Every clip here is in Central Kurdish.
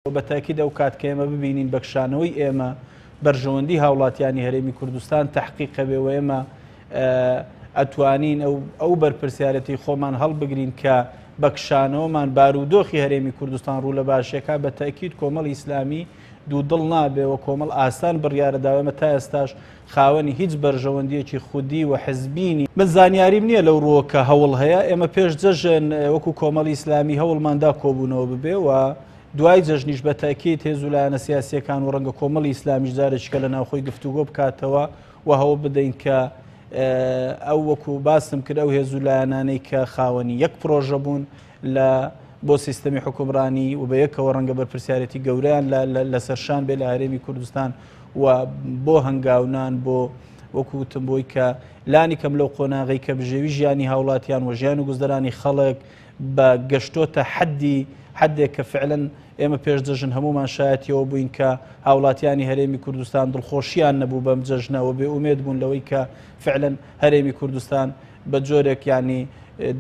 بەتاکید ئەو کات کە ئێمە ببینین بەکشانەوەی ئێمە بەرژەوەندی هاوڵاتیانی هەرێمی کوردستان تەحقیق بێ و ئێمە ئەتوانین ئەو بەرپرسیارەتی خۆمان هەڵبگرین کە بەکشانەوەمان بارودۆخی هەرێمی کوردستان ڕوو لە باشیەکە بەتاکید کۆمەڵی ئیسلامی دوودڵ نابێ و کۆمەڵ ئاسان بڕیارەداوێمە تا ئێستاش خاوەنی هیچ بەرژەوەندیەکی خودی و حزبینی من زانیاریم نییە لەو ڕۆکە هەوڵ هەیە ئێمە پێش جەژن وەکو کۆمەڵی ئیسلامی هەوڵماندا کۆبوونەوە ببێ و دوای جەژنیش بەتاکید هێز و لایەنە سیاسیەکان و ڕەنگە کۆمەڵی ئیسلامیش جارێکیکە لە ناوخۆی گفتوگۆ بکاتەوە و هەوڵ بدەین کە ئەو وەکو باسم کرد ئەو هێز و لایەنانەی کە خاوەنی یەک پرۆژە بوون بۆ سیستەمی حکومڕانی و بە یەکەوە ڕەنگە بەرپرسیارەتی گەورەیان لەسەرشان بێ لە هەرێمی کوردستان و بۆ هەنگاونان بۆ وەکوتم بۆی کە لانی کەم لەو قۆناغی کە بژێوی ژیانی هاوڵاتیان و ژیان و گوزەرانی خەڵک بە گەشتۆتە حدێک کە فعلەن ئێمە پێش جەژن هەمومان شایەتیەوە بووین کە هاوڵاتیانی هەرێمی کوردستان دڵخۆشیان نەبوو بەم جەژنەوە بێ ئومێد بوون لەوەی کە فعلەن هەرێمی کوردستان بە جۆرێک ینی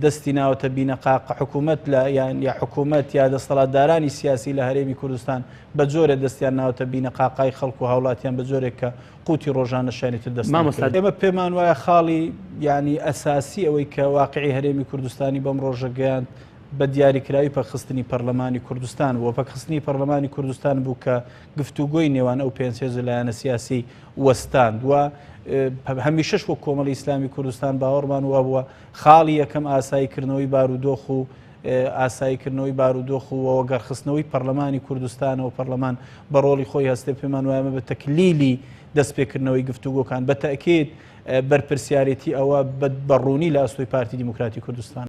دەستی ناوەتە بینەقاق حکوومەت لە یا حکوومەت یا دەسەڵاتدارانی سیاسی لە هەرێمی کوردستان بە جۆرە دەستیان ناوەتە بینەقاقای خەڵک و هاوڵاتیان بە جۆرێک کە قوتی ڕۆژانەشانێتتر دەست ئێمە پێمان وایە خاڵی ینی ئەساسی ئەوەی کە واقعی هەرێمی کوردستانی بەم ڕۆژە گەیاند بە دیاریکراوی پەخستنی پەرلەمانی کوردستان و پەخستنی پەرلەمانی کوردستان بوو کە گفتوگۆی نێوان ئەو پێنج هێز و لایەنە سیاسی وەستاند و هەمیشەش وە کۆمەڵی ئیسلامی کوردستان باوەڕمان وە بووە خاڵی یەکەم ئاساییکردنەوەی بارودۆخ و ئاساییکردنەوەی بارودۆخ و وەگەڕخستنەوەی پەرلەمانی کوردستانەوە پەرلەمان بە ڕۆڵی خۆی هەستێ پێمان وایە بە تەکلیلی دەستپێکردنەوەی گفتوگۆکان بە تەئکید بەرپرسیارەتی ئەوە بەڕوونی لە ئەستۆی پارتی دیموکراتی کوردستان